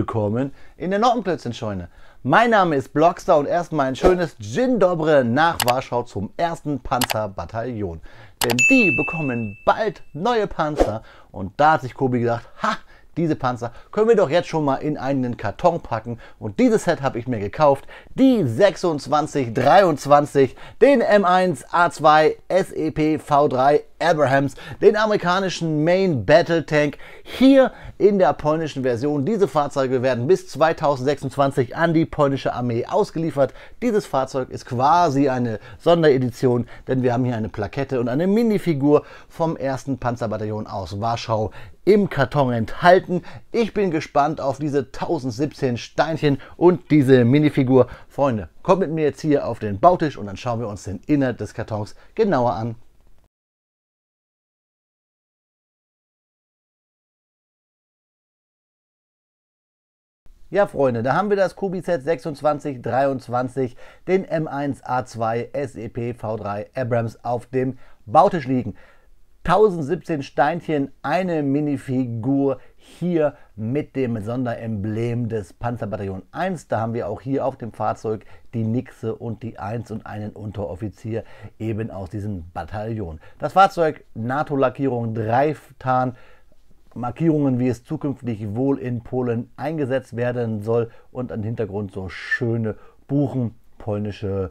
willkommen in der Nockenklötzchen-Scheune. Mein Name ist Blockstar und erstmal ein schönes Dzień dobry nach Warschau zum 1. Panzerbataillon. Denn die bekommen bald neue Panzer und da hat sich Kobi gedacht, ha, diese Panzer können wir doch jetzt schon mal in einen Karton packen. Und dieses Set habe ich mir gekauft, die 2623, den M1A2 SEP V3 Abrams, den amerikanischen Main Battle Tank, hier in der polnischen Version. Diese Fahrzeuge werden bis 2026 an die polnische Armee ausgeliefert. Dieses Fahrzeug ist quasi eine Sonderedition, denn wir haben hier eine Plakette und eine Minifigur vom 1. Panzerbataillon aus Warschau im Karton enthalten. Ich bin gespannt auf diese 1017 Steinchen und diese Minifigur. Freunde, kommt mit mir jetzt hier auf den Bautisch und dann schauen wir uns den Inhalt des Kartons genauer an. Ja, Freunde, da haben wir das Kobi-Set 2623, den M1A2 SEP V3 Abrams auf dem Bautisch liegen. 1017 Steinchen, eine Minifigur hier mit dem Sonderemblem des Panzerbataillon 1. Da haben wir auch hier auf dem Fahrzeug die Nixe und die 1 und einen Unteroffizier eben aus diesem Bataillon. Das Fahrzeug NATO-Lackierung, Dreiftarn, Markierungen, wie es zukünftig wohl in Polen eingesetzt werden soll und am Hintergrund so schöne Buchen, polnische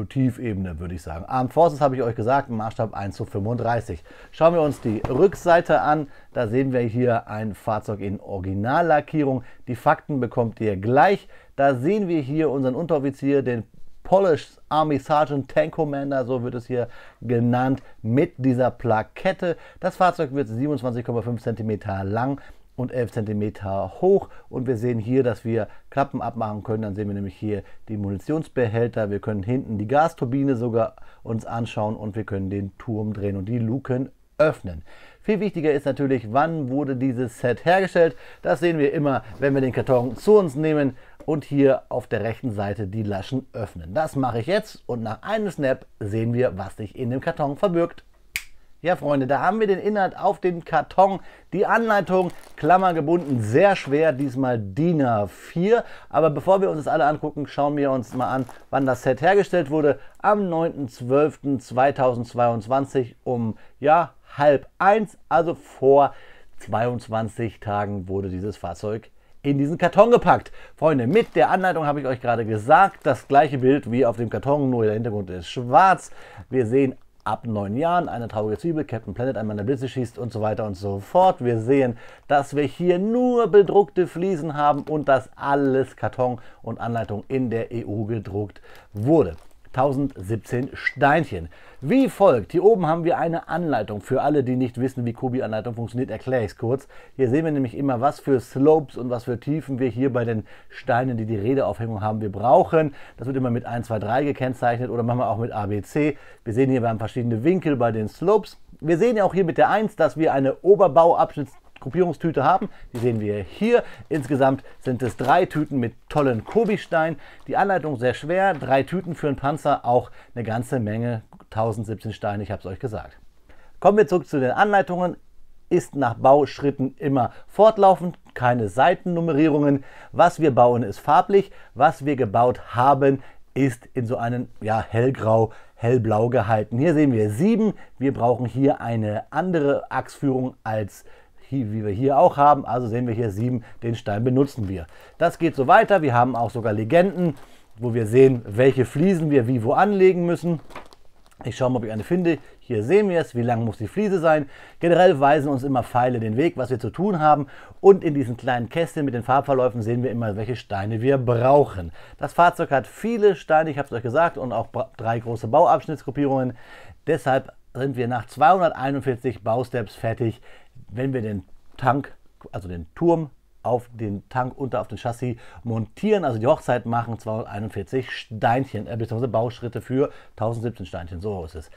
Tiefebene, würde ich sagen. Armed Forces habe ich euch gesagt, Maßstab 1:35. Schauen wir uns die Rückseite an. Da sehen wir hier ein Fahrzeug in Originallackierung. Die Fakten bekommt ihr gleich. Da sehen wir hier unseren Unteroffizier, den Polish Army Sergeant Tank Commander, so wird es hier genannt, mit dieser Plakette. Das Fahrzeug wird 27,5 cm lang und 11 cm hoch und wir sehen hier, dass wir Klappen abmachen können. Dann sehen wir nämlich hier die Munitionsbehälter. Wir können hinten die Gasturbine sogar uns anschauen und wir können den Turm drehen und die Luken öffnen. Viel wichtiger ist natürlich, wann wurde dieses Set hergestellt. Das sehen wir immer, wenn wir den Karton zu uns nehmen und hier auf der rechten Seite die Laschen öffnen. Das mache ich jetzt und nach einem Snap sehen wir, was sich in dem Karton verbirgt. Ja, Freunde, da haben wir den Inhalt auf dem Karton. Die Anleitung, klammergebunden, sehr schwer, diesmal DIN A4. Aber bevor wir uns das alle angucken, schauen wir uns mal an, wann das Set hergestellt wurde. Am 9.12.2022 um, ja, 12:30, also vor 22 Tagen wurde dieses Fahrzeug in diesen Karton gepackt. Freunde, mit der Anleitung habe ich euch gerade gesagt, das gleiche Bild wie auf dem Karton, nur der Hintergrund ist schwarz. Wir sehen ab 9 Jahren eine traurige Zwiebel, Captain Planet, einmal in der Blitze schießt und so weiter und so fort. Wir sehen, dass wir hier nur bedruckte Fliesen haben und dass alles Karton und Anleitung in der EU gedruckt wurde. 1017 Steinchen. Wie folgt. Hier oben haben wir eine Anleitung. Für alle, die nicht wissen, wie Kobi-Anleitung funktioniert, erkläre ich es kurz. Hier sehen wir nämlich immer, was für Slopes und was für Tiefen wir hier bei den Steinen, die die Redeaufhängung haben, wir brauchen. Das wird immer mit 1, 2, 3 gekennzeichnet oder manchmal auch mit ABC. Wir sehen hier, wir haben verschiedene Winkel bei den Slopes. Wir sehen ja auch hier mit der 1, dass wir eine Oberbauabschnittsgruppierungstüte haben. Die sehen wir hier. Insgesamt sind es 3 Tüten mit tollen Kobi-Steinen. Die Anleitung sehr schwer. 3 Tüten für einen Panzer, auch eine ganze Menge. 1017 Steine, ich habe es euch gesagt. Kommen wir zurück zu den Anleitungen. Ist nach Bauschritten immer fortlaufend, keine Seitennummerierungen. Was wir bauen, ist farblich. Was wir gebaut haben, ist in so einen, ja, hellgrau, hellblau gehalten. Hier sehen wir 7. Wir brauchen hier eine andere Achsführung als hier, wie wir hier auch haben. Also sehen wir hier 7. Den Stein benutzen wir. Das geht so weiter. Wir haben auch sogar Legenden, wo wir sehen, welche Fliesen wir wie wo anlegen müssen. Ich schaue mal, ob ich eine finde. Hier sehen wir es, wie lang muss die Fliese sein. Generell weisen uns immer Pfeile den Weg, was wir zu tun haben. Und in diesen kleinen Kästchen mit den Farbverläufen sehen wir immer, welche Steine wir brauchen. Das Fahrzeug hat viele Steine, ich habe es euch gesagt, und auch 3 große Bauabschnittsgruppierungen. Deshalb sind wir nach 241 Bausteps fertig, wenn wir den Tank, also den Turm, auf den Tank und auf den Chassis montieren, also die Hochzeit machen, 241 Steinchen, bzw. Bauschritte für 1017 Steinchen, so ist es.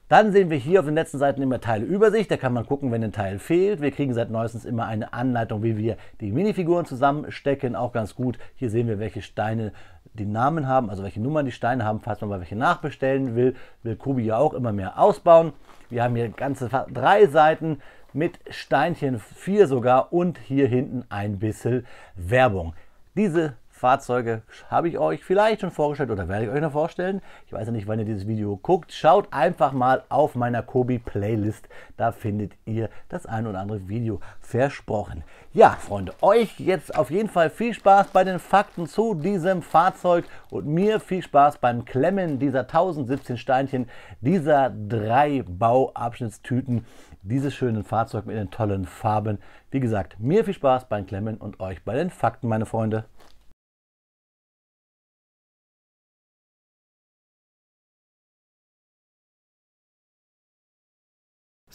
Dann sehen wir hier auf den letzten Seiten immer Teileübersicht, da kann man gucken, wenn ein Teil fehlt. Wir kriegen seit neuestens immer eine Anleitung, wie wir die Minifiguren zusammenstecken, auch ganz gut. Hier sehen wir, welche Steine die Namen haben, also welche Nummern die Steine haben, falls man mal welche nachbestellen will. Will Kobi ja auch immer mehr ausbauen. Wir haben hier ganze 3 Seiten mit Steinchen 4 sogar und hier hinten ein bisschen Werbung. Diese Fahrzeuge habe ich euch vielleicht schon vorgestellt oder werde ich euch noch vorstellen. Ich weiß ja nicht, wann ihr dieses Video guckt. Schaut einfach mal auf meiner Kobi Playlist. Da findet ihr das ein oder andere Video versprochen. Ja, Freunde, euch jetzt auf jeden Fall viel Spaß bei den Fakten zu diesem Fahrzeug und mir viel Spaß beim Klemmen dieser 1017 Steinchen, dieser 3 Bauabschnittstüten, dieses schönen Fahrzeug mit den tollen Farben. Wie gesagt, mir viel Spaß beim Klemmen und euch bei den Fakten, meine Freunde.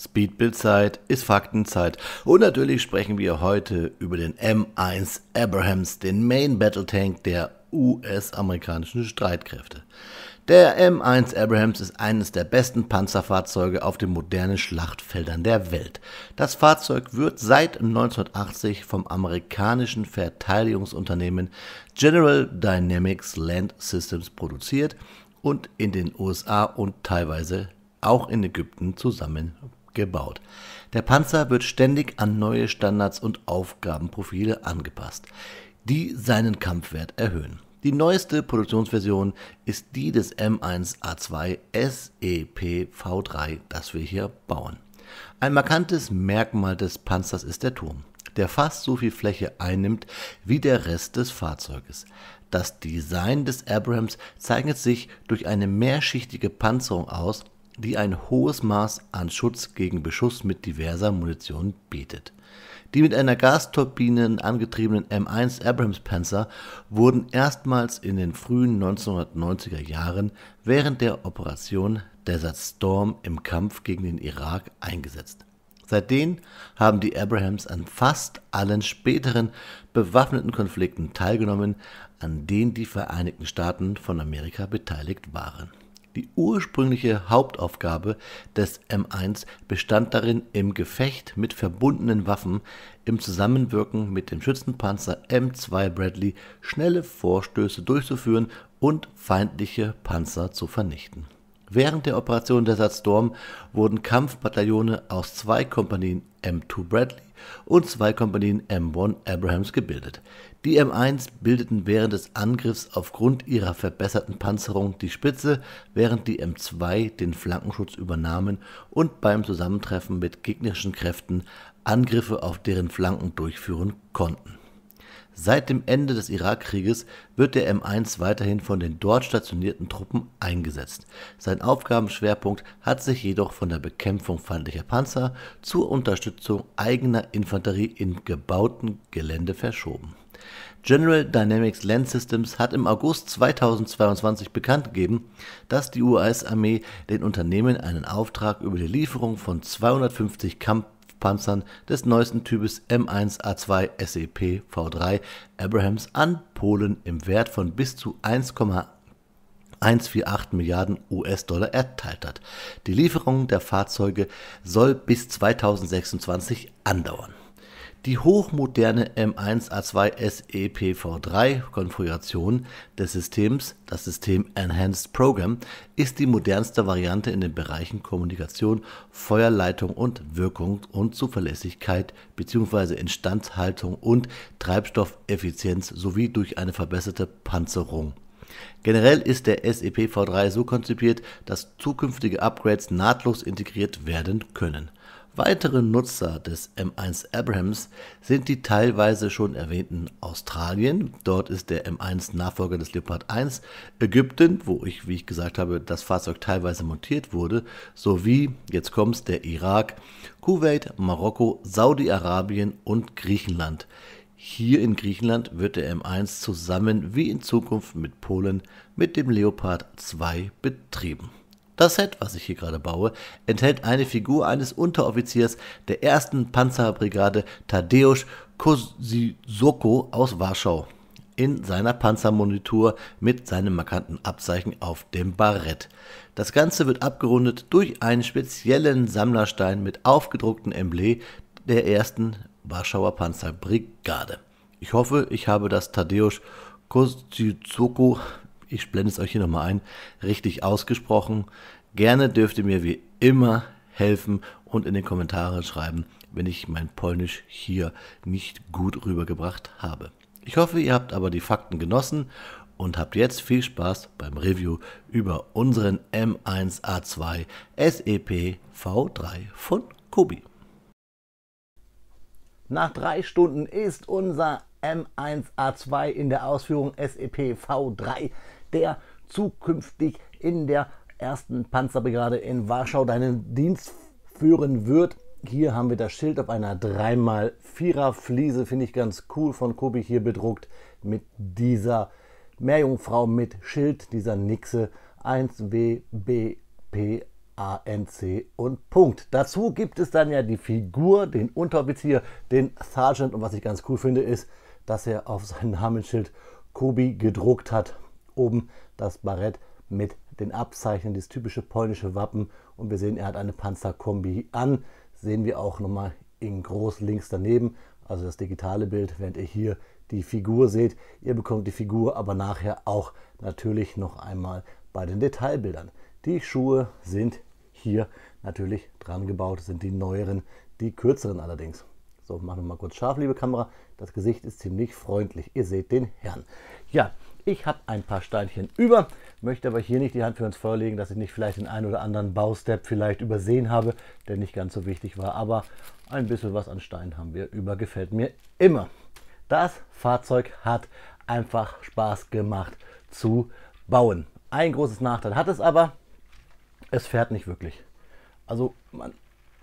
Speedbildzeit ist Faktenzeit und natürlich sprechen wir heute über den M1 Abrams, den Main Battle Tank der US-amerikanischen Streitkräfte. Der M1 Abrams ist eines der besten Panzerfahrzeuge auf den modernen Schlachtfeldern der Welt. Das Fahrzeug wird seit 1980 vom amerikanischen Verteidigungsunternehmen General Dynamics Land Systems produziert und in den USA und teilweise auch in Ägypten zusammengebaut. Der Panzer wird ständig an neue Standards und Aufgabenprofile angepasst, die seinen Kampfwert erhöhen. Die neueste Produktionsversion ist die des M1A2 SEP V3, das wir hier bauen. Ein markantes Merkmal des Panzers ist der Turm, der fast so viel Fläche einnimmt wie der Rest des Fahrzeuges. Das Design des Abrams zeichnet sich durch eine mehrschichtige Panzerung aus, die ein hohes Maß an Schutz gegen Beschuss mit diverser Munition bietet. Die mit einer Gasturbine angetriebenen M1 Abrams Panzer wurden erstmals in den frühen 1990er Jahren während der Operation Desert Storm im Kampf gegen den Irak eingesetzt. Seitdem haben die Abrams an fast allen späteren bewaffneten Konflikten teilgenommen, an denen die Vereinigten Staaten von Amerika beteiligt waren. Die ursprüngliche Hauptaufgabe des M1 bestand darin, im Gefecht mit verbundenen Waffen im Zusammenwirken mit dem Schützenpanzer M2 Bradley schnelle Vorstöße durchzuführen und feindliche Panzer zu vernichten. Während der Operation Desert Storm wurden Kampfbataillone aus 2 Kompanien M2 Bradley und 2 Kompanien M1 Abrams gebildet. Die M1 bildeten während des Angriffs aufgrund ihrer verbesserten Panzerung die Spitze, während die M2 den Flankenschutz übernahmen und beim Zusammentreffen mit gegnerischen Kräften Angriffe auf deren Flanken durchführen konnten. Seit dem Ende des Irakkrieges wird der M1 weiterhin von den dort stationierten Truppen eingesetzt. Sein Aufgabenschwerpunkt hat sich jedoch von der Bekämpfung feindlicher Panzer zur Unterstützung eigener Infanterie in gebautem Gelände verschoben. General Dynamics Land Systems hat im August 2022 bekannt gegeben, dass die US-Armee den Unternehmen einen Auftrag über die Lieferung von 250 Kampfpanzern des neuesten Types M1A2 SEP V3 Abrams an Polen im Wert von bis zu 1,148 Milliarden US-Dollar erteilt hat. Die Lieferung der Fahrzeuge soll bis 2026 andauern. Die hochmoderne M1A2 SEP V3 Konfiguration des Systems, das System Enhanced Program, ist die modernste Variante in den Bereichen Kommunikation, Feuerleitung und Wirkung und Zuverlässigkeit bzw. Instandhaltung und Treibstoffeffizienz sowie durch eine verbesserte Panzerung. Generell ist der SEP V3 so konzipiert, dass zukünftige Upgrades nahtlos integriert werden können. Weitere Nutzer des M1 Abrams sind die teilweise schon erwähnten Australien, dort ist der M1 Nachfolger des Leopard 1, Ägypten, wo wie ich gesagt habe, das Fahrzeug teilweise montiert wurde, sowie, jetzt kommt's, der Irak, Kuwait, Marokko, Saudi-Arabien und Griechenland. Hier in Griechenland wird der M1 zusammen wie in Zukunft mit Polen mit dem Leopard 2 betrieben. Das Set, was ich hier gerade baue, enthält eine Figur eines Unteroffiziers der 1. Panzerbrigade Tadeusz Kościuszko aus Warschau in seiner Panzermonitur mit seinem markanten Abzeichen auf dem Barett. Das Ganze wird abgerundet durch einen speziellen Sammlerstein mit aufgedrucktem Emblem der 1. Warschauer Panzerbrigade. Ich hoffe, ich habe das Tadeusz Kościuszko, ich blende es euch hier nochmal ein, richtig ausgesprochen. Gerne dürft ihr mir wie immer helfen und in den Kommentaren schreiben, wenn ich mein Polnisch hier nicht gut rübergebracht habe. Ich hoffe, ihr habt aber die Fakten genossen und habt jetzt viel Spaß beim Review über unseren M1A2 SEP V3 von Kobi. Nach 3 Stunden ist unser M1A2 in der Ausführung SEP V3, der zukünftig in der 1. Panzerbrigade in Warschau deinen Dienst führen wird. Hier haben wir das Schild auf einer 3x4er Fliese, finde ich ganz cool, von Kobi hier bedruckt, mit dieser Meerjungfrau mit Schild, dieser Nixe 1WBP ANC und Punkt. Dazu gibt es dann ja die Figur, den Unteroffizier, den Sergeant, und was ich ganz cool finde, ist, dass er auf sein Namensschild Kobi gedruckt hat. Oben das Barett mit den Abzeichen, das typische polnische Wappen, und wir sehen, er hat eine Panzerkombi an. Sehen wir auch nochmal in groß links daneben, also das digitale Bild, während ihr hier die Figur seht. Ihr bekommt die Figur aber nachher auch natürlich noch einmal bei den Detailbildern. Die Schuhe sind hier natürlich dran gebaut, sind die neueren, die kürzeren allerdings. So, machen wir mal kurz scharf, liebe Kamera. Das Gesicht ist ziemlich freundlich. Ihr seht den Herrn. Ja, ich habe ein paar Steinchen über, möchte aber hier nicht die Hand für ins Feuer legen, dass ich nicht vielleicht den einen oder anderen Baustep vielleicht übersehen habe, der nicht ganz so wichtig war. Aber ein bisschen was an Stein haben wir über, gefällt mir immer. Das Fahrzeug hat einfach Spaß gemacht zu bauen. Ein großes Nachteil hat es aber, es fährt nicht wirklich. Also man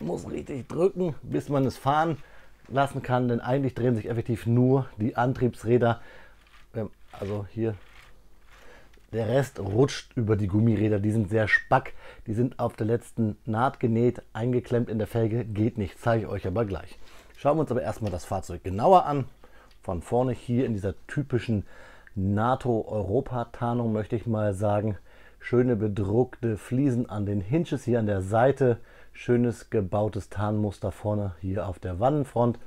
muss richtig drücken, bis man es fahren lassen kann, denn eigentlich drehen sich effektiv nur die Antriebsräder. Also hier, der Rest rutscht über die Gummiräder, die sind sehr spack, die sind auf der letzten Naht genäht, eingeklemmt in der Felge, geht nicht, zeige ich euch aber gleich. Schauen wir uns aber erstmal das Fahrzeug genauer an. Von vorne hier in dieser typischen NATO-Europa-Tarnung möchte ich mal sagen. Schöne bedruckte Fliesen an den Hinges hier an der Seite. Schönes gebautes Tarnmuster vorne hier auf der Wannenfront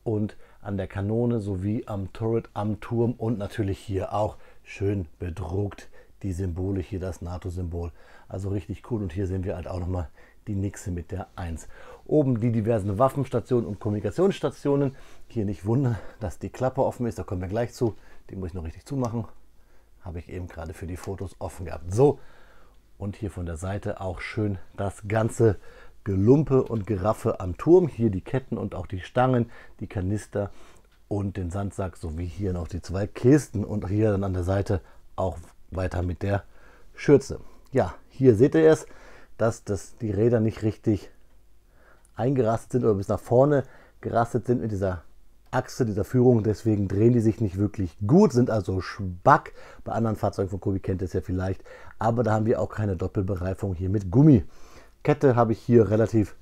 und an der Kanone sowie am Turret, am Turm, und natürlich hier auch schön bedruckt die Symbole, hier das NATO-Symbol. Also richtig cool, und hier sehen wir halt auch nochmal die Nixe mit der 1. Oben die diversen Waffenstationen und Kommunikationsstationen. Hier nicht wundern, dass die Klappe offen ist, da kommen wir gleich zu. Die muss ich noch richtig zumachen. Habe ich eben gerade für die Fotos offen gehabt. So, und hier von der Seite auch schön das ganze Gelumpe und Geraffe am Turm. Hier die Ketten und auch die Stangen, die Kanister und den Sandsack, sowie hier noch die 2 Kisten, und hier dann an der Seite auch weiter mit der Schürze. Ja, hier seht ihr es, dass die Räder nicht richtig eingerastet sind oder bis nach vorne gerastet sind mit dieser Achse, dieser Führung, deswegen drehen die sich nicht wirklich gut, sind also Spack. Bei anderen Fahrzeugen von Kobi kennt ihr es ja vielleicht, aber da haben wir auch keine Doppelbereifung hier mit Gummi. Kette habe ich hier relativ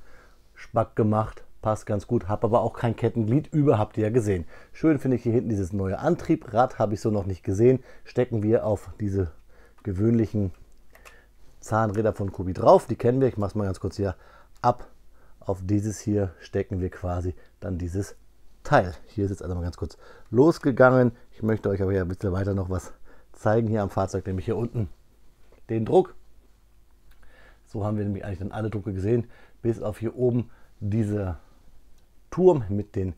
Spack gemacht, passt ganz gut, habe aber auch kein Kettenglied über, habt ihr ja gesehen. Schön finde ich hier hinten dieses neue Antriebrad, habe ich so noch nicht gesehen, stecken wir auf diese gewöhnlichen Zahnräder von Kobi drauf, die kennen wir, ich mache es mal ganz kurz hier ab. Auf dieses hier stecken wir quasi dann dieses Teil. Hier ist jetzt also mal ganz kurz losgegangen. Ich möchte euch aber ja ein bisschen weiter noch was zeigen hier am Fahrzeug, nämlich hier unten den Druck. So haben wir nämlich eigentlich dann alle Drucke gesehen, bis auf hier oben dieser Turm mit den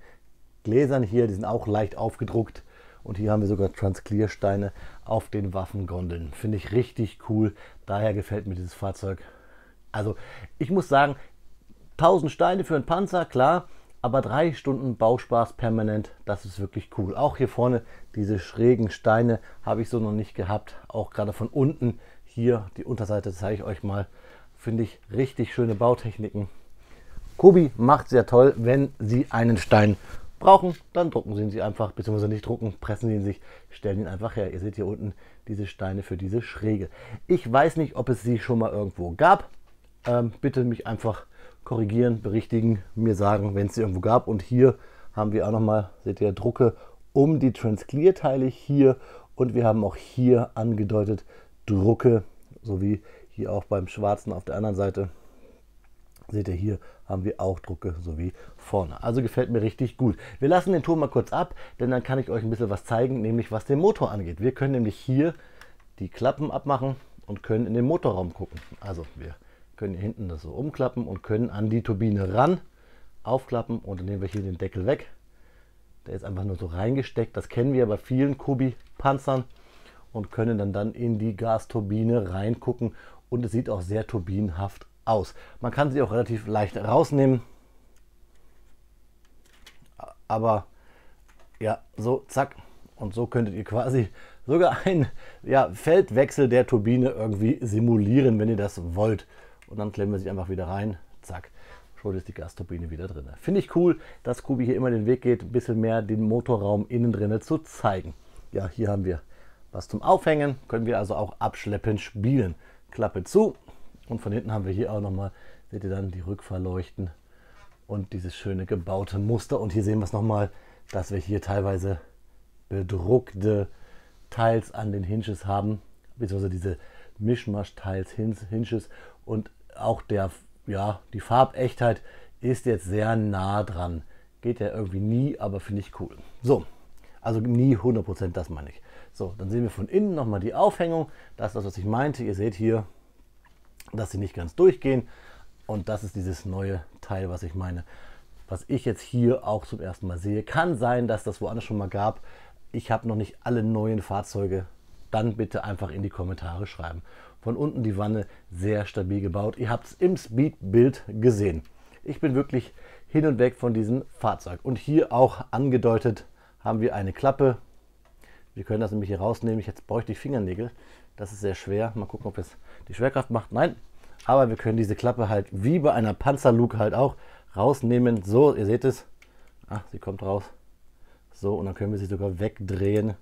Gläsern hier, die sind auch leicht aufgedruckt. Und hier haben wir sogar Transclear-Steine auf den Waffengondeln. Finde ich richtig cool, daher gefällt mir dieses Fahrzeug. Also ich muss sagen, 1000 Steine für einen Panzer, klar, aber 3 Stunden Bauspaß permanent, das ist wirklich cool. Auch hier vorne diese schrägen Steine habe ich so noch nicht gehabt, auch gerade von unten. Hier die Unterseite zeige ich euch mal, finde ich richtig schöne Bautechniken. Kobi macht sehr toll, wenn Sie einen Stein brauchen, dann drucken Sie ihn sich einfach, beziehungsweise nicht drucken, pressen Sie ihn sich, stellen ihn einfach her. Ihr seht hier unten diese Steine für diese Schräge. Ich weiß nicht, ob es sie schon mal irgendwo gab. Bitte mich einfach korrigieren, berichtigen, mir sagen, wenn es sie irgendwo gab. Und hier haben wir auch nochmal, seht ihr, Drucke um die Transclear-Teile hier. Und wir haben auch hier angedeutet Drucke, sowie hier auch beim Schwarzen auf der anderen Seite. Seht ihr, hier haben wir auch Drucke, sowie vorne. Also gefällt mir richtig gut. Wir lassen den Turm mal kurz ab, denn dann kann ich euch ein bisschen was zeigen, nämlich was den Motor angeht. Wir können nämlich hier die Klappen abmachen und können in den Motorraum gucken. Also wir können hier hinten das so umklappen und können an die Turbine ran. aufklappen und dann nehmen wir hier den Deckel weg. Der ist einfach nur so reingesteckt. Das kennen wir bei vielen Kobi-Panzern und können dann in die Gasturbine reingucken und es sieht auch sehr turbinenhaft aus. Man kann sie auch relativ leicht rausnehmen, aber ja, so zack, und so könntet ihr quasi sogar einen Feldwechsel der Turbine irgendwie simulieren, wenn ihr das wollt. Und dann klemmen wir sie einfach wieder rein, zack, schon ist die Gasturbine wieder drin. Finde ich cool, dass Kobi hier immer den Weg geht, ein bisschen mehr den Motorraum innen drin zu zeigen. Ja, hier haben wir was zum Aufhängen, können wir also auch abschleppend spielen. Klappe zu und von hinten haben wir hier auch nochmal, seht ihr dann, die Rückfahrleuchten und dieses schöne gebaute Muster. Und hier sehen wir es nochmal, dass wir hier teilweise bedruckte Teils an den Hinges haben, beziehungsweise diese Mischmasch-Teils, Hinges, und auch die Farbechtheit ist jetzt sehr nah dran. Geht ja irgendwie nie, aber finde ich cool. So, also nie 100%, das meine ich. So, dann sehen wir von innen nochmal die Aufhängung. Das ist das, was ich meinte. Ihr seht hier, dass sie nicht ganz durchgehen. Und das ist dieses neue Teil, was ich meine. Was ich jetzt hier auch zum ersten Mal sehe. Kann sein, dass das woanders schon mal gab. Ich habe noch nicht alle neuen Fahrzeuge. Dann bitte einfach in die Kommentare schreiben. Von unten die Wanne sehr stabil gebaut. Ihr habt es im Speedbild gesehen. Ich bin wirklich hin und weg von diesem Fahrzeug. Und hier auch angedeutet haben wir eine Klappe. Wir können das nämlich hier rausnehmen. Jetzt bräuchte ich Fingernägel. Das ist sehr schwer. Mal gucken, ob es die Schwerkraft macht. Nein. Aber wir können diese Klappe halt wie bei einer Panzerluke halt auch rausnehmen. So, ihr seht es. Ach, sie kommt raus. So, und dann können wir sie sogar wegdrehen.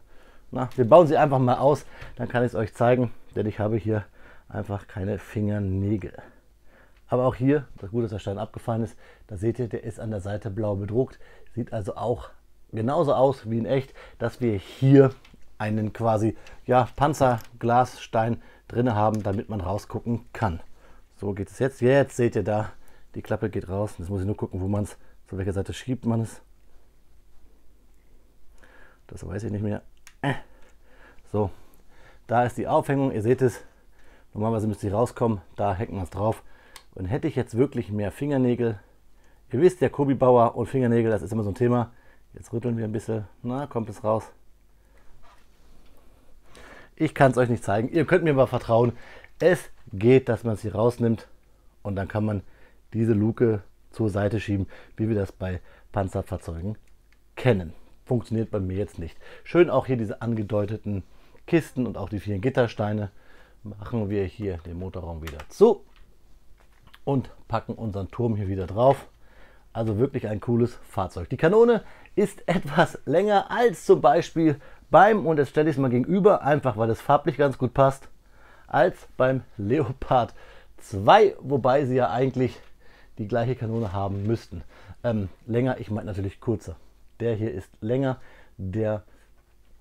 Na, wir bauen sie einfach mal aus. Dann kann ich es euch zeigen. Denn ich habe hier einfach keine Fingernägel. Aber auch hier, das Gute, dass der Stein abgefallen ist, da seht ihr, der ist an der Seite blau bedruckt. Sieht also auch genauso aus wie in echt, dass wir hier einen quasi Panzerglasstein drin haben, damit man rausgucken kann. So geht es jetzt. Jetzt seht ihr da, die Klappe geht raus. Jetzt muss ich nur gucken, wo man es, zu welcher Seite schiebt man es. Das weiß ich nicht mehr. So, da ist die Aufhängung. Ihr seht es. Normalerweise müsste sie rauskommen. Da hängt man es drauf. Und hätte ich jetzt wirklich mehr Fingernägel, ihr wisst ja, Kobi-Bauer und Fingernägel, das ist immer so ein Thema. Jetzt rütteln wir ein bisschen. Na, kommt es raus. Ich kann es euch nicht zeigen. Ihr könnt mir aber vertrauen. Es geht, dass man sie rausnimmt und dann kann man diese Luke zur Seite schieben, wie wir das bei Panzerfahrzeugen kennen. Funktioniert bei mir jetzt nicht. Schön auch hier diese angedeuteten Kisten und auch die vielen Gittersteine. Machen wir hier den Motorraum wieder zu und packen unseren Turm hier wieder drauf. Also wirklich ein cooles Fahrzeug. Die Kanone ist etwas länger als zum Beispiel und jetzt stelle ich es mal gegenüber, einfach weil es farblich ganz gut passt, als beim Leopard 2, wobei sie ja eigentlich die gleiche Kanone haben müssten. Länger, ich meine natürlich kurzer. Der hier ist länger, der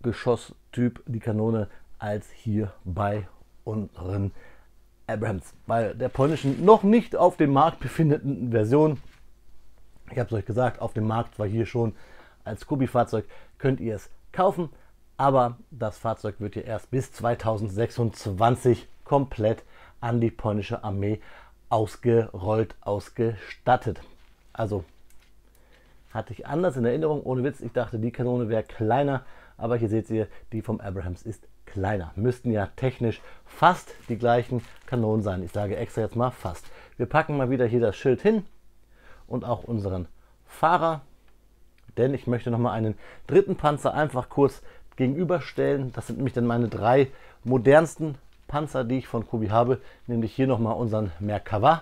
Geschosstyp, die Kanone, als hier bei unseren Abrams. Bei der polnischen noch nicht auf dem Markt befindenden Version, ich habe es euch gesagt, auf dem Markt war hier schon als Kobi-Fahrzeug, könnt ihr es kaufen. Aber das Fahrzeug wird ja erst bis 2026 komplett an die polnische Armee ausgerollt, ausgestattet. Also hatte ich anders in Erinnerung, ohne Witz. Ich dachte, die Kanone wäre kleiner, aber hier seht ihr, die vom Abrams ist kleiner. Müssten ja technisch fast die gleichen Kanonen sein. Ich sage extra jetzt mal fast. Wir packen mal wieder hier das Schild hin und auch unseren Fahrer, denn ich möchte noch mal einen dritten Panzer einfach kurz gegenüberstellen. Das sind nämlich dann meine drei modernsten Panzer, die ich von Kobi habe, nämlich hier nochmal unseren Merkava.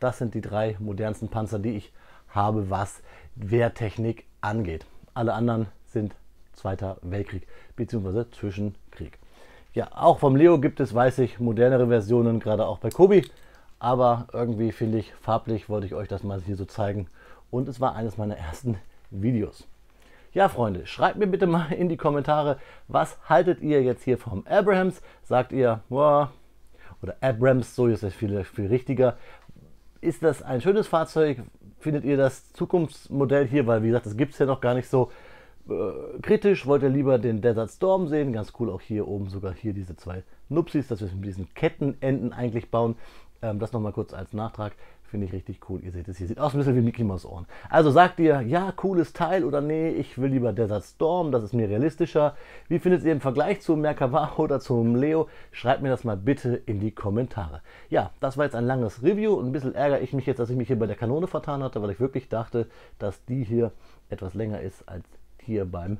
Das sind die drei modernsten Panzer, die ich habe, was Wehrtechnik angeht. Alle anderen sind Zweiter Weltkrieg bzw. Zwischenkrieg. Ja, auch vom Leo gibt es, weiß ich, modernere Versionen, gerade auch bei Kobi. Aber irgendwie finde ich, farblich wollte ich euch das mal hier so zeigen. Und es war eines meiner ersten Videos. Ja, Freunde, schreibt mir bitte mal in die Kommentare, was haltet ihr jetzt hier vom Abrams? Sagt ihr, wow, oder Abrams, so ist es viel richtiger. Ist das ein schönes Fahrzeug? Findet ihr das Zukunftsmodell hier? Weil, wie gesagt, das gibt es ja noch gar nicht so kritisch. Wollt ihr lieber den Desert Storm sehen? Ganz cool, auch hier oben sogar hier diese zwei Nupsis, dass wir es mit diesen Kettenenden eigentlich bauen. Das nochmal kurz als Nachtrag. Finde ich richtig cool. Ihr seht es hier. Sieht aus ein bisschen wie Mickey Mouse Ohren. Also sagt ihr, ja, cooles Teil oder nee, ich will lieber Desert Storm, das ist mir realistischer. Wie findet ihr im Vergleich zum Merkava oder zum Leo? Schreibt mir das mal bitte in die Kommentare. Ja, das war jetzt ein langes Review und ein bisschen ärgere ich mich jetzt, dass ich mich hier bei der Kanone vertan hatte, weil ich wirklich dachte, dass die hier etwas länger ist als hier beim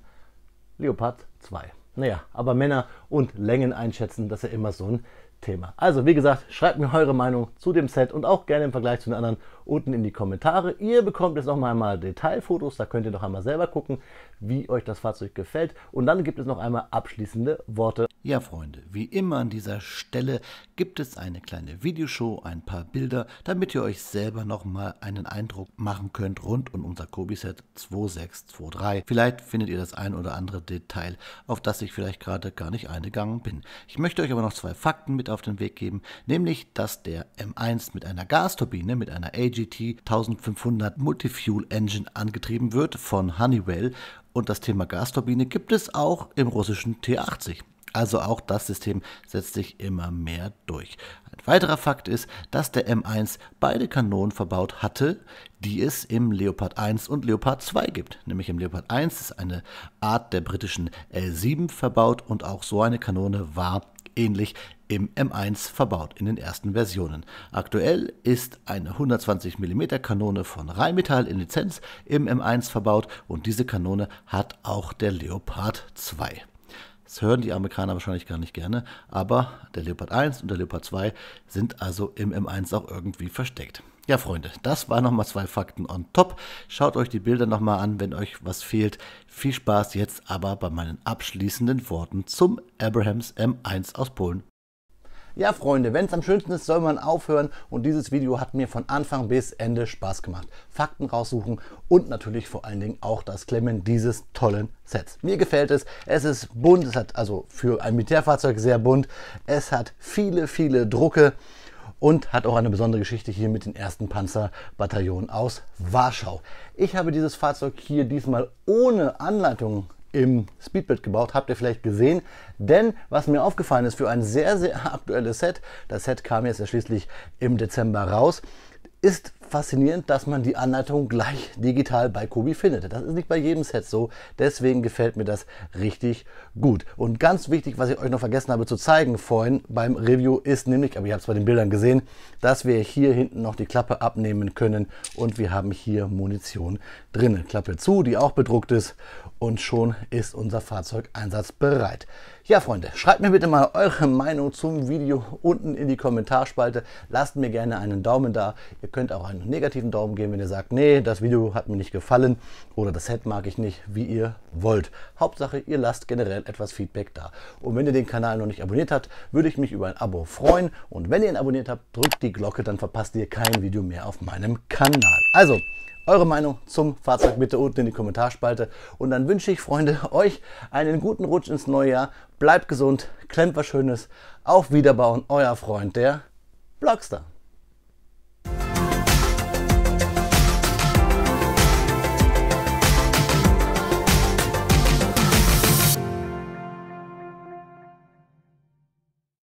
Leopard 2. Naja, aber Männer und Längen einschätzen, das ist ja immer so ein Thema. Also wie gesagt, schreibt mir eure Meinung zu dem Set und auch gerne im Vergleich zu den anderen unten in die Kommentare. Ihr bekommt jetzt noch einmal Detailfotos, da könnt ihr noch einmal selber gucken, wie euch das Fahrzeug gefällt. Und dann gibt es noch einmal abschließende Worte. Ja Freunde, wie immer an dieser Stelle gibt es eine kleine Videoshow, ein paar Bilder, damit ihr euch selber noch mal einen Eindruck machen könnt rund um unser Kobi-Set 2623. Vielleicht findet ihr das ein oder andere Detail, auf das ich vielleicht gerade gar nicht eingegangen bin. Ich möchte euch aber noch zwei Fakten mit auf den Weg geben, nämlich, dass der M1 mit einer Gasturbine, mit einer AGT 1500 Multifuel Engine angetrieben wird von Honeywell, und das Thema Gasturbine gibt es auch im russischen T80. Also auch das System setzt sich immer mehr durch. Ein weiterer Fakt ist, dass der M1 beide Kanonen verbaut hatte, die es im Leopard 1 und Leopard 2 gibt. Nämlich im Leopard 1 ist eine Art der britischen L7 verbaut und auch so eine Kanone war ähnlich im M1 verbaut in den ersten Versionen. Aktuell ist eine 120 mm Kanone von Rheinmetall in Lizenz im M1 verbaut und diese Kanone hat auch der Leopard 2. Das hören die Amerikaner wahrscheinlich gar nicht gerne, aber der Leopard 1 und der Leopard 2 sind also im M1 auch irgendwie versteckt. Ja Freunde, das waren nochmal zwei Fakten on top. Schaut euch die Bilder nochmal an, wenn euch was fehlt. Viel Spaß jetzt aber bei meinen abschließenden Worten zum Abrams M1 aus Polen. Ja Freunde, wenn es am schönsten ist, soll man aufhören, und dieses Video hat mir von Anfang bis Ende Spaß gemacht. Fakten raussuchen und natürlich vor allen Dingen auch das Klemmen dieses tollen Sets. Mir gefällt es, es ist bunt, es hat also für ein Militärfahrzeug sehr bunt, es hat viele Drucke und hat auch eine besondere Geschichte hier mit den ersten Panzerbataillonen aus Warschau. Ich habe dieses Fahrzeug hier diesmal ohne Anleitung im Speedbuild gebaut, habt ihr vielleicht gesehen, denn was mir aufgefallen ist für ein sehr aktuelles Set, das Set kam jetzt ja schließlich im Dezember raus, ist faszinierend, dass man die Anleitung gleich digital bei Kobi findet. Das ist nicht bei jedem Set so, deswegen gefällt mir das richtig gut. Und ganz wichtig, was ich euch noch vergessen habe zu zeigen vorhin beim Review, ist nämlich, aber ihr habt es bei den Bildern gesehen, dass wir hier hinten noch die Klappe abnehmen können und wir haben hier Munition drin. Klappe zu, die auch bedruckt ist, und schon ist unser Fahrzeug einsatzbereit. Ja Freunde, schreibt mir bitte mal eure Meinung zum Video unten in die Kommentarspalte. Lasst mir gerne einen Daumen da. Ihr könnt auch einen negativen Daumen geben, wenn ihr sagt, nee, das Video hat mir nicht gefallen oder das Set mag ich nicht, wie ihr wollt. Hauptsache, ihr lasst generell etwas Feedback da. Und wenn ihr den Kanal noch nicht abonniert habt, würde ich mich über ein Abo freuen. Und wenn ihr ihn abonniert habt, drückt die Glocke, dann verpasst ihr kein Video mehr auf meinem Kanal. Also, eure Meinung zum Fahrzeug bitte unten in die Kommentarspalte. Und dann wünsche ich, Freunde, euch einen guten Rutsch ins neue Jahr. Bleibt gesund, klemmt was Schönes. Auf Wiederbauen, euer Freund, der Blockstar.